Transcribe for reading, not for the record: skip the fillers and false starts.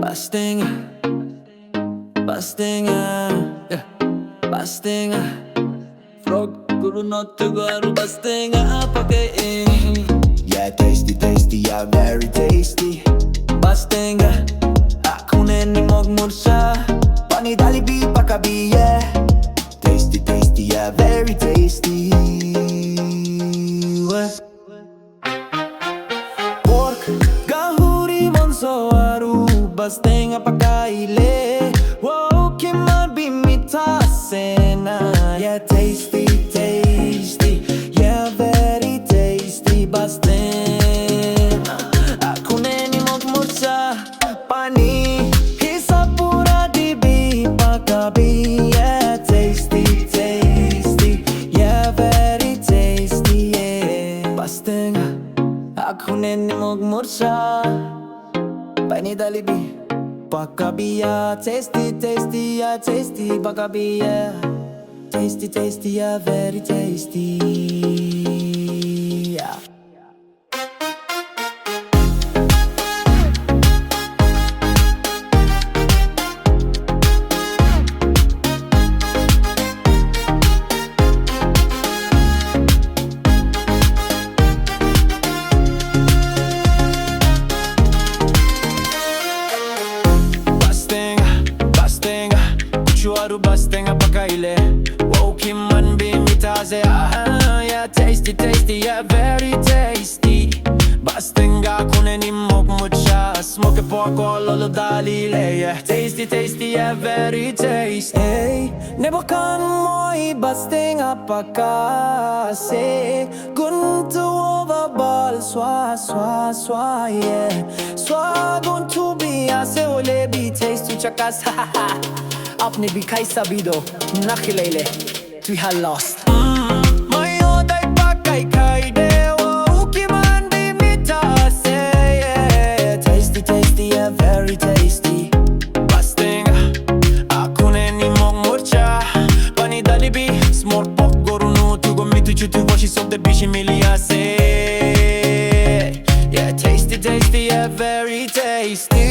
Bastenga, Bastenga, yeah. Bastenga. Frog, guru not to go to Bastenga, pakain. Yeah, tasty, tasty, yeah, very tasty. Bastenga, akunen ni mogmursa. Pani dalibi pakabi, yeah. Tasty, tasty, yeah, very tasty. Pork, gahuri monso aru. Bastenga pakaile. Wow, kiman bimita sena. Yeah, tasty, tasty, yeah, very tasty. Bastenga, akunen ni mogmursa. Pani, hisa pura dibi pakabi. Yeah, tasty, tasty, yeah, very tasty, yeah. Bastenga, akunen ni mogmursa. Pani dalibi pakabiya. Tasty, tasty, yeah, tasty pakabiya. Tasty, tasty, yeah, very tasty, yeah. Bastenga, kuchuaru Bastenga pakaile. Wow, kiman bimitaze. Yeah, tasty, tasty, yeah, very tasty. Bastenga kunen ni mogmucha. Smoke poco lolo dalile. Yeah, tasty, tasty, yeah, very tasty. Hey, nebokan moi Bastenga pakase. Guntu overball swa swa swa, yeah. Swa guntu bi ase ole bi taste tu chakas. आपने भी खाई sabido nakilele tu ha lost my oday pakai kai de wo kiman bi mita say yeah. Tasty, tasty, yeah, very tasty. Bastenga akunen ni mogmurcha. Pani dalibi small pop gorunu tu go mitu chutu washi sob de bishi milia say yeah, tasty, tasty, yeah, very tasty.